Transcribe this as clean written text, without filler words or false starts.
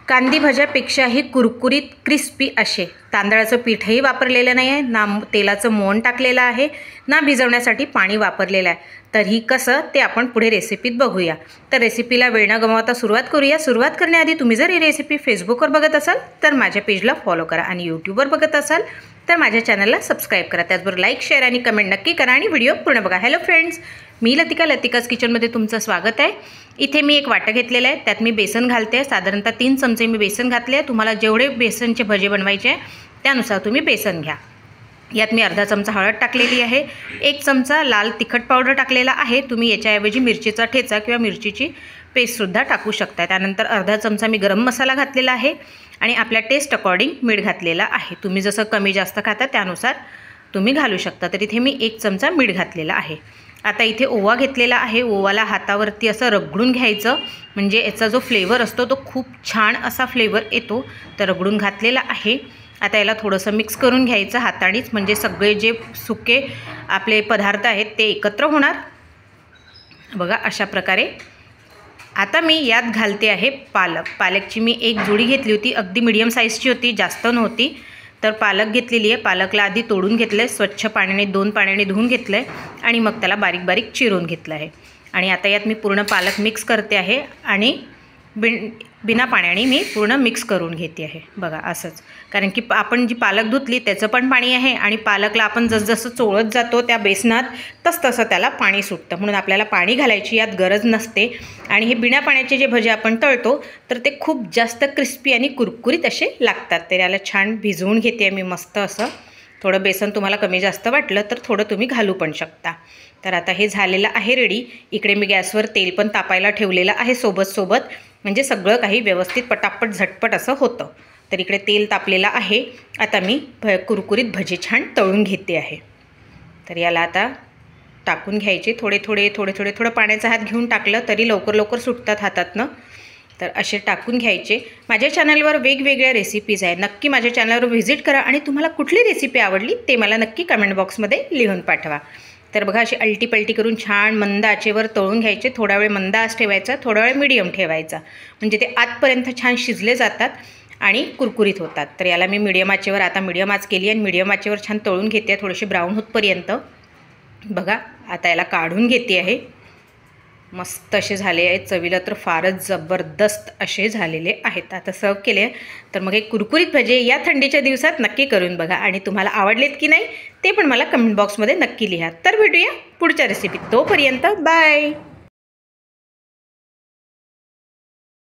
कांदी भज्यापेक्षाही कुरकुरीत क्रिस्पी असे तांदळाचं पीठही वापरलेलं नाही आहे, ना तेलाचं मोहन टाकलेलं आहे, ना भिजवण्यासाठी पाणी वापरलेलं आहे। तर ही कसं ते आपण पुढे रेसिपीत बघूया। तर रेसिपीला वेळ न गमावता सुरुवात करूया। सुरुवात करण्याआधी तुम्ही जर ही रेसिपी फेसबुकवर बघत असाल तर माझ्या पेजला फॉलो करा आणि यूट्यूबवर बघत असाल तर माझ्या चॅनलला सबस्क्राइब करा। त्याचबरोबर लाईक शेअर आणि कमेंट नक्की करा आणि व्हिडिओ पूर्ण बघा। हॅलो फ्रेंड्स, मी लतिका, लतिकाज किचनमध्ये तुमचं स्वागत आहे। इथे मी एक वाटं घेतलेलं आहे, त्यात मी बेसन घालते। साधारणतः 3 चमचे मी बेसन घातले आहे। तुम्हाला जेवढे बेसनचे भजे बनवायचे त्यानुसार तुम्ही बेसन घ्या। यात मी अर्धा चमचा हळद टाकलेली आहे, 1 चमचा लाल तिखट पावडर टाकलेला आहे। तुम्ही याच्याऐवजी मिरचीचा ठेचा किंवा मिरचीची पेस्टसुद्धा टाकू शकता। त्यानंतर अर्धा चमचा मी गरम मसाला घातलेला आहे आणि आपल्या टेस्ट अकॉर्डिंग मीठ घातलेला आहे। तुम्ही जसं कमी जास्त खाता त्यानुसार तुम्ही घालू शकता। तर इथे मी 1 चमचा मीठ घातलेला आहे। आता इथे ओवा घेतलेला आहे। ओवाला हातावरती असं रगडून घ्यायचं, म्हणजे याचा जो फ्लेवर असतो तो खूप छान असा फ्लेवर येतो। तर रगडून घातलेला आहे। आता याला थोडंसं मिक्स करून घ्यायचं हातानेच, म्हणजे सगळे जे सुके आपले पदार्थ आहेत ते एकत्र होणार। बघा अशा प्रकारे। आता मी यात घालते आहे पालक। पालकची मी 1 जोडी घेतली होती, अगदी मीडियम साईजची होती, जास्त नव्हती। तर पालक घेतलेली आहे। पालकला आधी तोडून घेतलं आहे, स्वच्छ पाण्याने 2 पाण्याने धुवून घेतलं आहे आणि मग त्याला बारीक बारीक चिरून घेतलं आहे। आणि आता यात मी पूर्ण पालक मिक्स करते आहे आणि बिना पाण्याने मी पूर्ण मिक्स करून घेते आहे। बघा असंच, कारण की आपण जी पालक धुतली त्याचं पण पाणी आहे आणि पालकला आपण जसजसं चोळत जातो त्या बेसनात तसं त्याला पाणी सुटतं, म्हणून आपल्याला पाणी घालायची यात गरज नसते। आणि हे बिना पाण्याचे जे भजे आपण तळतो तर ते खूप जास्त क्रिस्पी आणि कुरकुरीत असे लागतात। तर याला छान भिजवून घेते आहे मी मस्त असं। थोडं बेसन तुम्हाला कमी जास्त वाटलं तर थोडं तुम्ही घालू पण शकता। तर आता हे झालेलं आहे रेडी। इकडे मी गॅसवर तेल पण तापायला ठेवलेलं आहे सोबत, म्हणजे सगळं काही व्यवस्थित पटापट झटपट असं होतं। तर इकडे तेल तापलेलं आहे। आता मी कुरकुरीत भजे छान तळून घेते आहे। तर याला आता टाकून घ्यायचे, थोडे पाण्याचा हात घेऊन टाकलं तरी लवकर सुटतात हातातनं। तर असे टाकून घ्यायचे। माझ्या चॅनलवर वेगवेगळ्या रेसिपीज आहेत, नक्की माझ्या चॅनलवर व्हिजिट करा आणि तुम्हाला कुठली रेसिपी आवडली ते मला नक्की कमेंट बॉक्समध्ये लिहून पाठवा। तर बघा अशी अल्टी करून छान मंद आचेवर तळून घ्यायचे। थोडा वेळ मंद आच ठेवायचा, थोडा वेळ मीडियम ठेवायचा, म्हणजे ते आतपर्यंत छान शिजले जातात आणि कुरकुरीत होतात। तर याला मी मीडियम आचेवर आता मीडियम आच केली आणि मीडियम आचेवर छान तळून घेते, थोडेसे ब्राऊन होतपर्यंत। बघा आता याला काढून घेते आहे। मस्त असे झाले आहेत, चवीला तर फारच जबरदस्त असे झालेले आहेत। आता सर्व केले तर मग एक कुरकुरीत भजे या थंडीच्या दिवसात नक्की करून बघा आणि तुम्हाला आवडलेत की नाही ते पण मला कमेंट बॉक्समध्ये नक्की लिहा। तर भेटूया पुढच्या रेसिपीत, तोपर्यंत बाय।